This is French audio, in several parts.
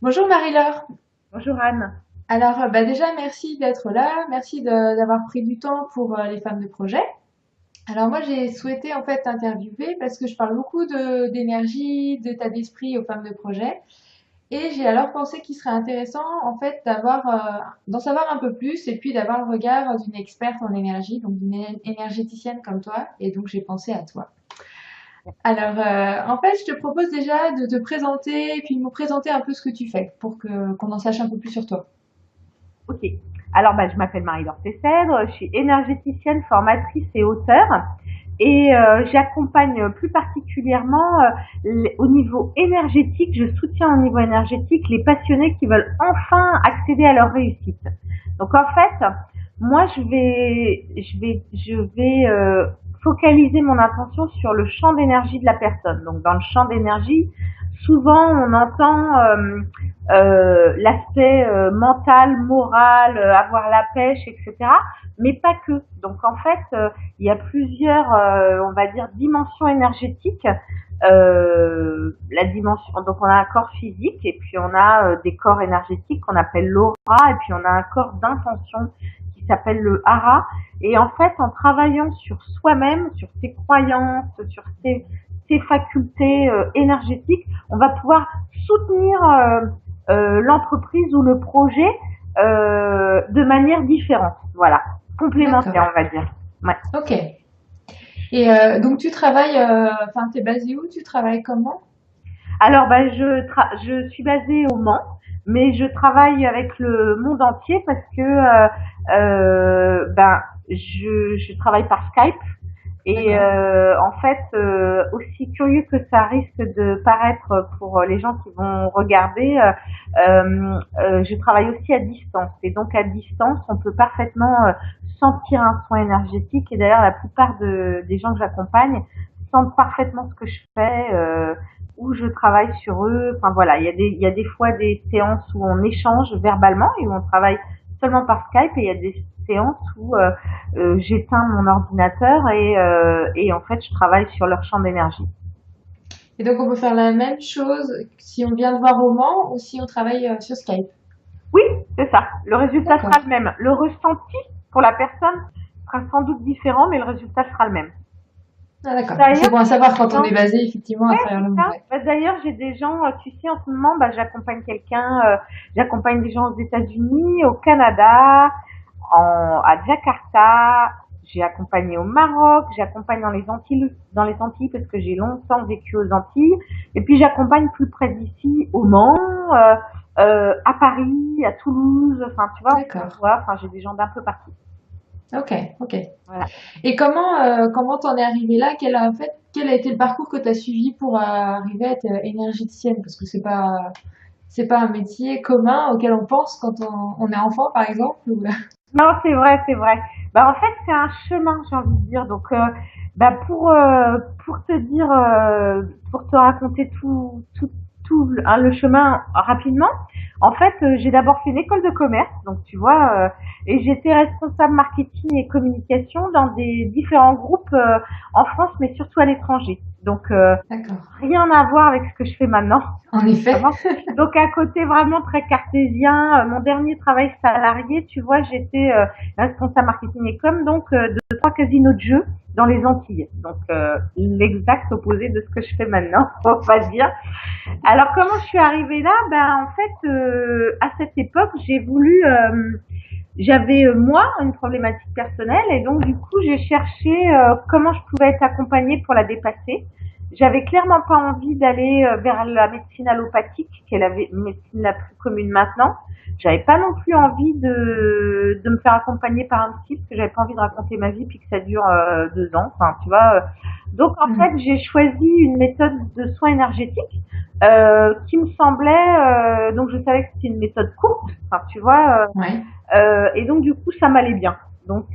Bonjour Marie-Laure. Bonjour Anne. Alors déjà merci d'être là, merci d'avoir pris du temps pour les femmes de projet. Alors moi j'ai souhaité en fait t'interviewer parce que je parle beaucoup d'énergie, d'état d'esprit aux femmes de projet et j'ai alors pensé qu'il serait intéressant en fait d'en savoir un peu plus et puis d'avoir le regard d'une experte en énergie, donc d'une énergéticienne comme toi et donc j'ai pensé à toi. Alors, en fait, je te propose déjà de te présenter et puis de nous présenter un peu ce que tu fais pour que qu'on en sache un peu plus sur toi. Ok. Alors, je m'appelle Marie-Laure Tessèdre, je suis énergéticienne, formatrice et auteure. Et j'accompagne plus particulièrement au niveau énergétique, je soutiens au niveau énergétique les passionnés qui veulent enfin accéder à leur réussite. Donc en fait, moi je vais focaliser mon attention sur le champ d'énergie de la personne. Donc dans le champ d'énergie, souvent on entend l'aspect mental, moral, avoir la pêche, etc. Mais pas que. Donc en fait, il y a plusieurs, on va dire, dimensions énergétiques. La dimension, donc on a un corps physique et puis on a des corps énergétiques qu'on appelle l'aura et puis on a un corps d'intention qui s'appelle le hara. Et en fait, en travaillant sur soi-même, sur ses croyances, sur ses facultés énergétiques, on va pouvoir soutenir l'entreprise ou le projet de manière différente. Voilà, D'accord. complémentaire, on va dire. Ouais. Ok. Et donc tu travailles, enfin t'es basé où? Tu travailles comment? Alors, je suis basée au Mans, mais je travaille avec le monde entier parce que je travaille par Skype. Et D'accord. en fait, aussi curieux que ça risque de paraître pour les gens qui vont regarder, je travaille aussi à distance. Et donc à distance, on peut parfaitement sentir un soin énergétique. Et d'ailleurs, la plupart des gens que j'accompagne sentent parfaitement ce que je fais, où je travaille sur eux. Enfin voilà, il y a des fois des séances où on échange verbalement et où on travaille seulement par Skype. Et il y a des séances où j'éteins mon ordinateur et en fait je travaille sur leur champ d'énergie. Et donc on peut faire la même chose si on vient de voir au Mans ou si on travaille sur Skype. Oui, c'est ça. Le résultat sera D'accord. le même. Le ressenti pour la personne sera sans doute différent, mais le résultat sera le même. Ah d'accord. C'est D'ailleurs, bon à j'ai savoir des quand on est gens, basé effectivement à ouais, travers c'est le monde. ça. Ouais. D'ailleurs, j'ai des gens, tu sais, en ce moment, j'accompagne quelqu'un, j'accompagne des gens aux États-Unis, au Canada, à Jakarta, j'ai accompagné au Maroc, j'accompagne dans les Antilles parce que j'ai longtemps vécu aux Antilles, et puis j'accompagne plus près d'ici au Mans, à Paris, à Toulouse, enfin tu vois, on D'accord. voit, enfin j'ai des gens d'un peu partout. Ok. Ok. Voilà. Et comment t'en es arrivé là? Quel a été le parcours que tu as suivi pour arriver à être énergéticienne? Parce que c'est pas un métier commun auquel on pense quand on est enfant, par exemple. Non, c'est vrai, c'est vrai. En fait, c'est un chemin, j'ai envie de dire. Donc, pour te dire, pour te raconter tout le chemin rapidement. En fait, j'ai d'abord fait une école de commerce, donc tu vois, et j'étais responsable marketing et communication dans des différents groupes en France, mais surtout à l'étranger. Donc, D'accord. rien à voir avec ce que je fais maintenant. En effet. Vraiment. Donc un côté vraiment très cartésien. Mon dernier travail salarié, tu vois, j'étais responsable marketing et com donc de 3 casinos de jeux dans les Antilles. Donc l'exact opposé de ce que je fais maintenant, on va dire. Alors comment je suis arrivée là? En fait, à cette époque, j'avais moi une problématique personnelle et donc du coup j'ai cherché comment je pouvais être accompagnée pour la dépasser. J'avais clairement pas envie d'aller vers la médecine allopathique, qui est la médecine la plus commune maintenant. J'avais pas non plus envie de me faire accompagner par un psy, parce que j'avais pas envie de raconter ma vie puis que ça dure 2 ans. Enfin, tu vois. Donc en fait, Hmm. j'ai choisi une méthode de soins énergétiques qui me semblait. Donc je savais que c'était une méthode courte. Enfin, tu vois. Ouais. Et donc du coup, ça m'allait bien. Donc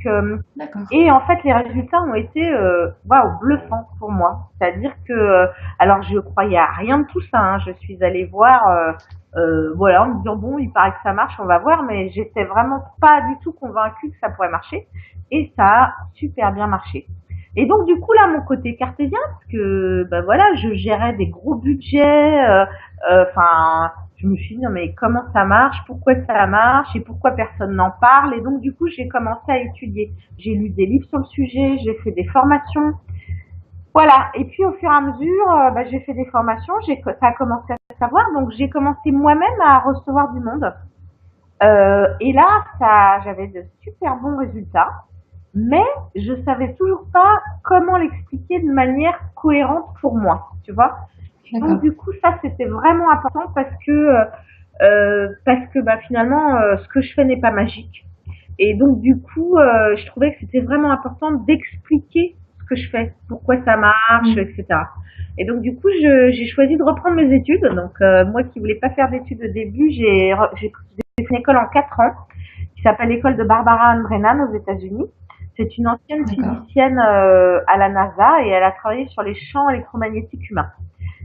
D'accord. et en fait, les résultats ont été waouh bluffants pour moi. C'est-à-dire que alors je croyais à rien de tout ça. Hein. Je suis allée voir voilà en me disant bon, il paraît que ça marche, on va voir, mais j'étais vraiment pas du tout convaincue que ça pourrait marcher. Et ça a super bien marché. Et donc du coup là, mon côté cartésien, parce que voilà, je gérais des gros budgets, enfin Je me suis dit, non mais comment ça marche, pourquoi ça marche et pourquoi personne n'en parle. Et donc du coup, j'ai commencé à étudier. J'ai lu des livres sur le sujet, j'ai fait des formations. Voilà. Et puis au fur et à mesure, j'ai fait des formations, ça a commencé à savoir. Donc j'ai commencé moi-même à recevoir du monde. Et là, j'avais de super bons résultats. Mais je savais toujours pas comment l'expliquer de manière cohérente pour moi, tu vois. Donc D'accord. du coup, ça c'était vraiment important parce que finalement, ce que je fais n'est pas magique. Et donc du coup, je trouvais que c'était vraiment important d'expliquer ce que je fais, pourquoi ça marche, Mm. etc. Et donc du coup, j'ai choisi de reprendre mes études. Donc moi qui voulais pas faire d'études au début, j'ai fait une école en 4 ans qui s'appelle l'école de Barbara Ann Brennan aux États-Unis. C'est une ancienne D'accord. physicienne à la NASA et elle a travaillé sur les champs électromagnétiques humains.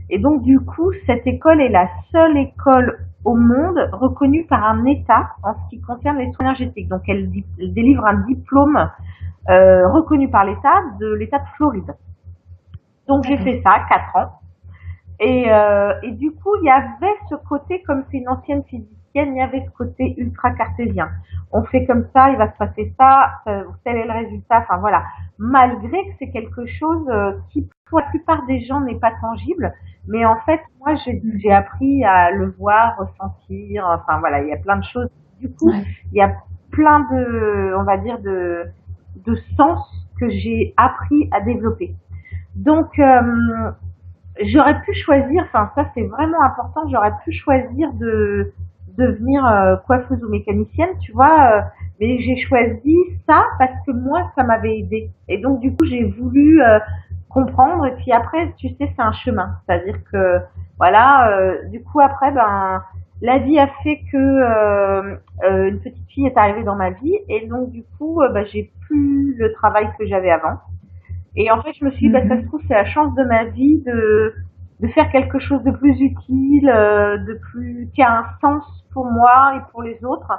Et donc du coup, cette école est la seule école au monde reconnue par un État en ce qui concerne les soins énergétiques. Donc elle délivre un diplôme reconnu par l'État de Floride. Donc j'ai D'accord. fait ça 4 ans. Et du coup, il y avait ce côté, comme c'est une ancienne physicienne, il y avait ce côté ultra cartésien. On fait comme ça, il va se passer ça, tel est le résultat. Enfin voilà. Malgré que c'est quelque chose qui, pour la plupart des gens, n'est pas tangible, mais en fait, moi, Mm. j'ai appris à le voir, ressentir. Enfin voilà, il y a plein de choses. Du coup, Ouais. il y a plein de, on va dire, de sens que j'ai appris à développer. Donc, j'aurais pu choisir, enfin ça c'est vraiment important, j'aurais pu choisir de devenir coiffeuse ou mécanicienne, tu vois, mais j'ai choisi ça parce que moi ça m'avait aidé. Et donc du coup j'ai voulu comprendre et puis après tu sais c'est un chemin, c'est-à-dire que voilà, du coup après la vie a fait que une petite fille est arrivée dans ma vie et donc du coup j'ai plus le travail que j'avais avant. Et en fait, je me suis dit, ça se Mhm. trouve, c'est la chance de ma vie de faire quelque chose de plus utile, qui a un sens pour moi et pour les autres.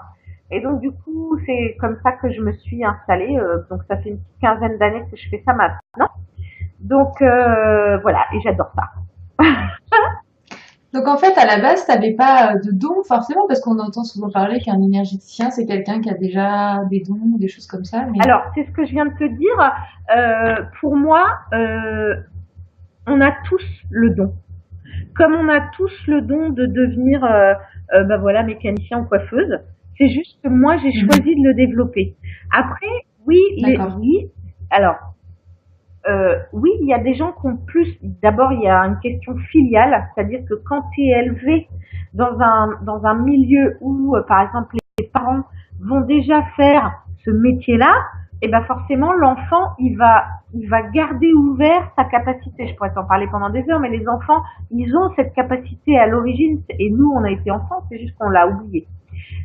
Et donc, du coup, c'est comme ça que je me suis installée. Donc, ça fait une petite quinzaine d'années que je fais ça maintenant. Donc, voilà, et j'adore ça. Donc en fait, à la base, t'avais pas de dons forcément, parce qu'on entend souvent parler qu'un énergéticien, c'est quelqu'un qui a déjà des dons, des choses comme ça, mais Alors, c'est ce que je viens de te dire. Pour moi, on a tous le don. Comme on a tous le don de devenir voilà mécanicien ou coiffeuse, c'est juste que moi j'ai Mhm. choisi de le développer. Après, D'accord. oui, alors oui, il y a des gens qui ont plus. D'abord, il y a une question filiale, c'est-à-dire que quand tu es élevé dans un milieu où, par exemple, les parents vont déjà faire ce métier-là, et ben forcément, l'enfant, il va garder ouvert sa capacité. Je pourrais t'en parler pendant des heures, mais les enfants, ils ont cette capacité à l'origine, et nous, on a été enfants, c'est juste qu'on l'a oublié.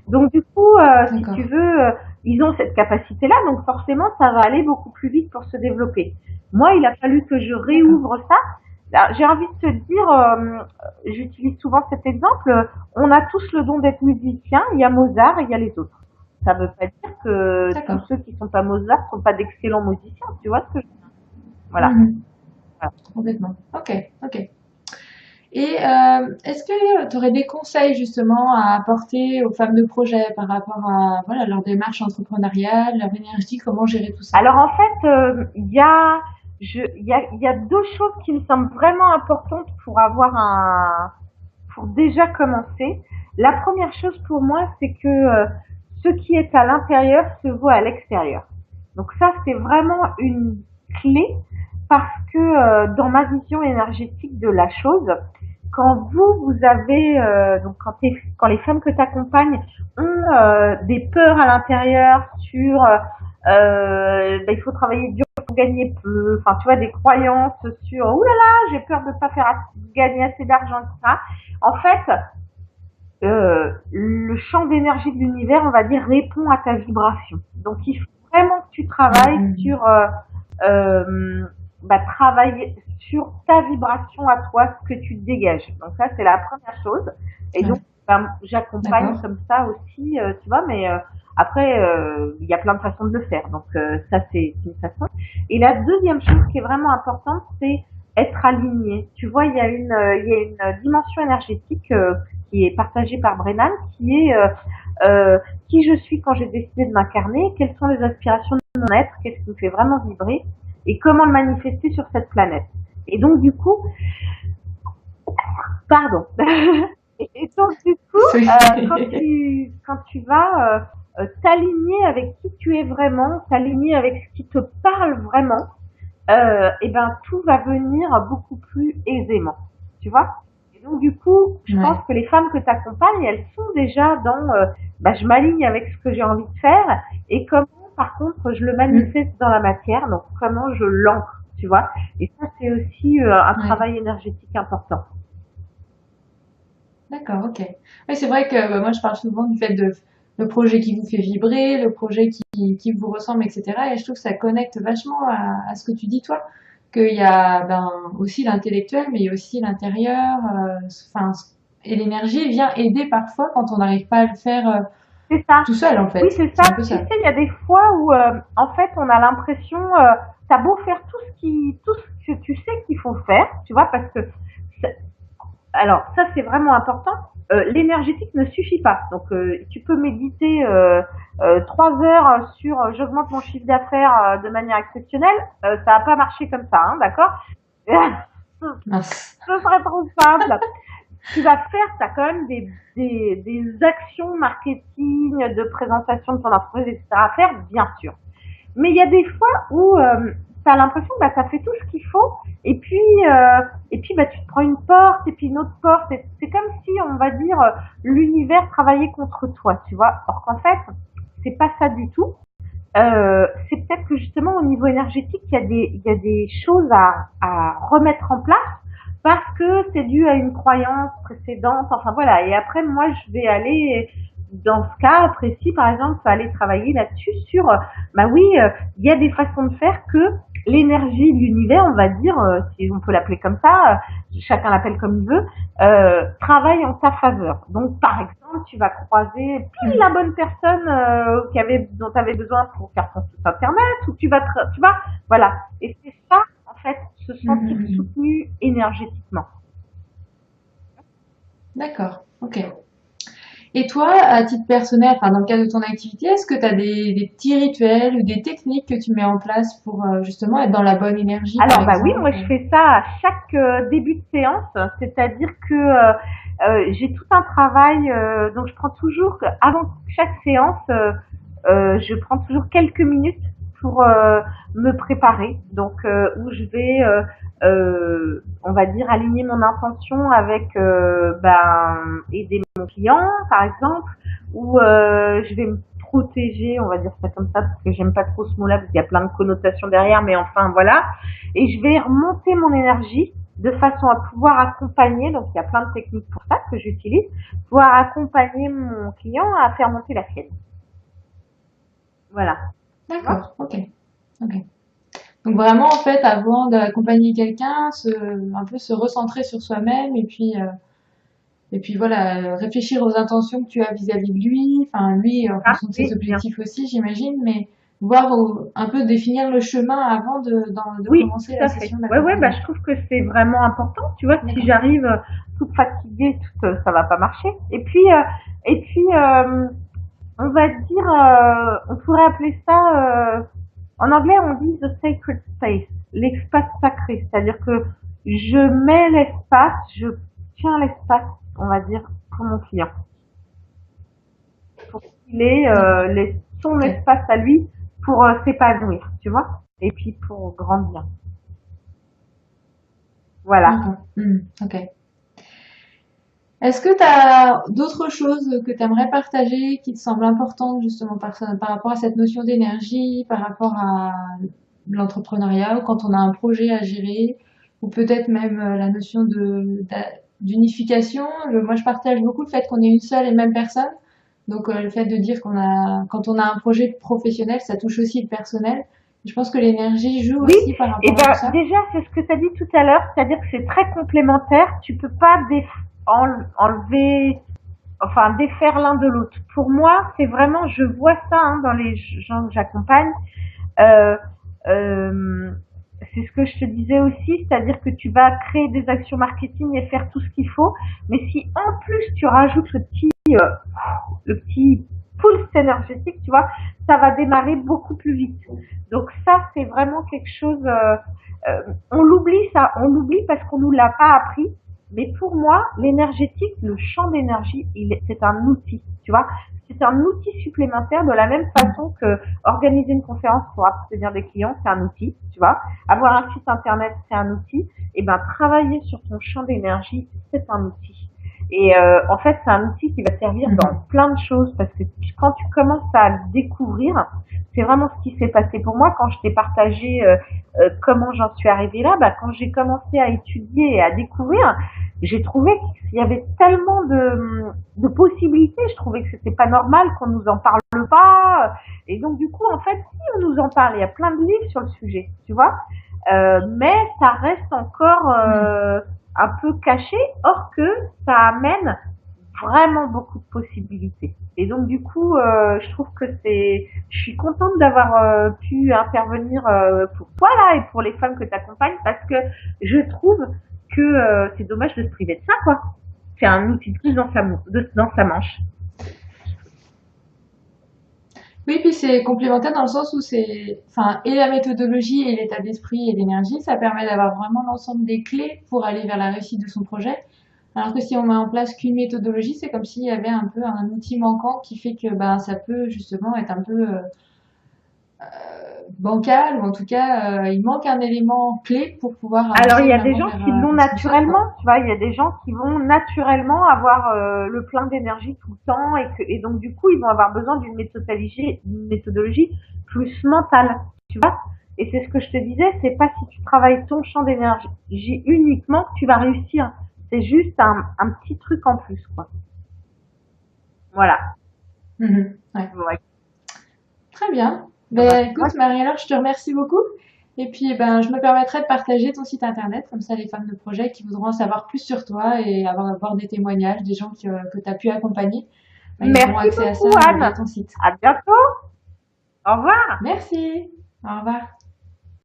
Donc du coup, si tu D'accord. veux, ils ont cette capacité-là, donc forcément, ça va aller beaucoup plus vite pour se développer. Moi, il a fallu que je D'accord. réouvre ça. Là, j'ai envie de te dire, j'utilise souvent cet exemple, on a tous le don d'être musicien, il y a Mozart et il y a les autres. Ça ne veut pas dire que tous D'accord. ceux qui sont pas Mozart sont pas d'excellents musiciens, tu vois ce que je veux dire. Voilà. Mhm. Voilà. Complètement. Ok. Ok. Et est-ce que tu aurais des conseils justement à apporter aux femmes de projet par rapport à voilà, leur démarche entrepreneuriale, leur énergie, comment gérer tout ça? Alors en fait, il y a deux choses qui me semblent vraiment importantes pour déjà commencer. La première chose pour moi, c'est que ce qui est à l'intérieur se voit à l'extérieur. Donc ça, c'est vraiment une clé parce que dans ma vision énergétique de la chose, quand vous avez, donc quand les femmes que tu accompagnes ont des peurs à l'intérieur sur il faut travailler dur pour gagner plus, enfin tu vois, des croyances sur ouh là là, j'ai peur de ne pas gagner assez d'argent, etc. En fait, le champ d'énergie de l'univers, on va dire, répond à ta vibration. Donc, il faut vraiment que tu travailles Mhm. sur travailler sur ta vibration à toi, ce que tu dégages. Donc ça, c'est la première chose. Et donc, Ouais. j'accompagne D'accord. comme ça aussi, tu vois, mais après, il y a plein de façons de le faire. Donc ça, c'est une façon. Et la deuxième chose qui est vraiment importante, c'est être aligné. Tu vois, il y a une dimension énergétique qui est partagé par Brennan, qui est qui je suis quand j'ai décidé de m'incarner, quelles sont les aspirations de mon être, qu'est-ce qui me fait vraiment vibrer, et comment le manifester sur cette planète. Et donc du coup, pardon. Et donc du coup, quand tu vas t'aligner avec qui tu es vraiment, t'aligner avec ce qui te parle vraiment, et ben tout va venir beaucoup plus aisément, tu vois. Et donc du coup, je pense que les femmes que tu accompagnes, elles sont déjà dans je m'aligne avec ce que j'ai envie de faire et comment par contre je le manifeste dans la matière, donc comment je l'ancre, tu vois. Et ça c'est aussi un travail énergétique important. D'accord, ok. Oui, c'est vrai que moi je parle souvent du fait de le projet qui vous fait vibrer, le projet qui vous ressemble, etc. Et je trouve que ça connecte vachement à ce que tu dis toi, qu'il y a aussi l'intellectuel, mais il y a aussi l'intérieur, enfin, et l'énergie vient aider parfois quand on n'arrive pas à le faire C'est ça. tout seul en Oui, fait. c'est C'est ça. un peu Tu ça. sais, il y a des fois où, en fait, on a l'impression, t'as beau faire tout ce que tu sais qu'il faut faire, tu vois, parce que, alors, ça, c'est vraiment important. L'énergétique ne suffit pas. Donc, tu peux méditer 3 heures sur j'augmente mon chiffre d'affaires de manière exceptionnelle. Ça va pas marcher comme ça, hein, d'accord? Mince. Ce serait trop simple. Tu vas faire, tu as quand même des actions marketing, de présentation de ton entreprise, etc. à faire, bien sûr. Mais il y a des fois où tu as l'impression que tu as fait tout ce qu'il faut et puis tu te prends une porte et puis une autre porte. C'est comme si, on va dire, l'univers travaillait contre toi, tu vois. Or qu'en fait, c'est pas ça du tout. C'est peut-être que justement au niveau énergétique, il y a des choses à remettre en place parce que c'est dû à une croyance précédente. Enfin voilà. Et après, moi, je vais aller dans ce cas précis, par exemple, aller travailler là-dessus sur, il y a des façons de faire que l'énergie de l'univers, on va dire, si on peut l'appeler comme ça, chacun l'appelle comme il veut, travaille en ta faveur. Donc, par exemple, tu vas croiser pile la bonne personne dont tu avais besoin pour faire ton site internet, ou tu vas, voilà. Et c'est ça, en fait, se sentir soutenu énergétiquement. D'accord, ok. Et toi, à titre personnel, enfin dans le cadre de ton activité, est-ce que tu as des petits rituels ou des techniques que tu mets en place pour justement être dans la bonne énergie, par Alors oui, exemple? moi je fais ça à chaque début de séance, c'est-à-dire que j'ai tout un travail, donc je prends toujours, avant chaque séance, je prends toujours quelques minutes pour me préparer, donc où je vais, on va dire, aligner mon intention avec aider mon client, par exemple, ou je vais me protéger, on va dire ça comme ça, parce que j'aime pas trop ce mot-là, parce qu'il y a plein de connotations derrière, mais enfin voilà. Et je vais remonter mon énergie de façon à pouvoir accompagner, donc il y a plein de techniques pour ça que j'utilise, pouvoir accompagner mon client à faire monter la sienne. Voilà. D'accord, ok, ok. Donc vraiment, en fait, avant d'accompagner quelqu'un, un peu se recentrer sur soi-même et puis voilà, réfléchir aux intentions que tu as vis-à-vis de lui, enfin lui en Ah, fonction de ses oui, bien. objectifs aussi, j'imagine, mais voir un peu définir le chemin avant de Oui, commencer tout la à fait. session Ouais, d'accompagnement. je trouve que c'est vraiment important. Tu vois, si D'accord. j'arrive toute fatiguée, ça va pas marcher. Et puis, on va dire, on pourrait appeler ça, en anglais, on dit the sacred space, l'espace sacré. C'est-à-dire que je mets l'espace, je tiens l'espace, on va dire, pour mon client. Pour qu'il ait D'accord. son Ok. espace à lui pour s'épanouir, tu vois, et puis pour grandir. Voilà. D'accord. Ok. Est-ce que tu as d'autres choses que tu aimerais partager qui te semblent importantes justement par rapport à cette notion d'énergie, par rapport à l'entrepreneuriat ou quand on a un projet à gérer, ou peut-être même la notion d'unification. Moi, je partage beaucoup le fait qu'on est une seule et même personne. Donc, le fait de dire quand on a un projet professionnel, ça touche aussi le personnel. Je pense que l'énergie joue Oui, aussi par et rapport à tout ça. déjà, c'est ce que tu as dit tout à l'heure, c'est-à-dire que c'est très complémentaire. Tu peux pas enlever, enfin défaire l'un de l'autre. Pour moi, c'est vraiment, je vois ça dans les gens que j'accompagne. Euh, euh, c'est ce que je te disais aussi, c'est-à-dire que tu vas créer des actions marketing et faire tout ce qu'il faut, mais si en plus tu rajoutes le petit pulse énergétique, tu vois, ça va démarrer beaucoup plus vite. Donc ça, c'est vraiment quelque chose. On l'oublie ça, on l'oublie parce qu'on nous l'a pas appris. Mais pour moi, l'énergétique, le champ d'énergie, c'est un outil, tu vois. C'est un outil supplémentaire de la même façon que organiser une conférence pour obtenir des clients, c'est un outil, tu vois. Avoir un site internet, c'est un outil. Et ben, travailler sur ton champ d'énergie, c'est un outil. Et en fait, c'est un outil qui va te servir dans plein de choses parce que quand tu commences à le découvrir, c'est vraiment ce qui s'est passé pour moi quand je t'ai partagé comment j'en suis arrivée là. Bah, quand j'ai commencé à étudier et à découvrir, j'ai trouvé qu'il y avait tellement de possibilités. Je trouvais que c'était pas normal qu'on nous en parle pas. Et donc du coup, en fait, si on nous en parle, il y a plein de livres sur le sujet, tu vois. Mais ça reste encore un peu caché, or que ça amène vraiment beaucoup de possibilités. Et donc du coup, je trouve que je suis contente d'avoir pu intervenir pour toi là et pour les femmes que tu accompagnes parce que je trouve que c'est dommage de se priver de ça quoi. C'est un outil de plus dans sa manche. Oui, puis c'est complémentaire dans le sens où c'est, enfin, et la méthodologie et l'état d'esprit et l'énergie, ça permet d'avoir vraiment l'ensemble des clés pour aller vers la réussite de son projet. Alors que si on met en place qu'une méthodologie, c'est comme s'il y avait un peu un outil manquant qui fait que ben ça peut justement être un peu bancal ou en tout cas il manque un élément clé pour pouvoir Alors, avancer il y a des vraiment gens qui vers l'ont ce qu'on souhaite quoi. naturellement, tu vois, il y a des gens qui vont naturellement avoir le plein d'énergie tout le temps et donc du coup, ils vont avoir besoin d'une méthodologie plus mentale, tu vois. Et c'est ce que je te disais, c'est pas si tu travailles ton champ d'énergie uniquement que tu vas réussir. C'est juste un petit truc en plus, quoi. Voilà. Ouais. Ouais. Très bien. Ah bah, Ben tu vois, écoute Marie-Laure, je te remercie beaucoup. Et puis ben je me permettrai de partager ton site internet, comme ça les femmes de projet qui voudront en savoir plus sur toi et avoir des témoignages, des gens que tu as pu accompagner, ben, ils auront merci accès à beaucoup, ça Anne. via ton site. À bientôt. Au revoir. Merci. Au revoir.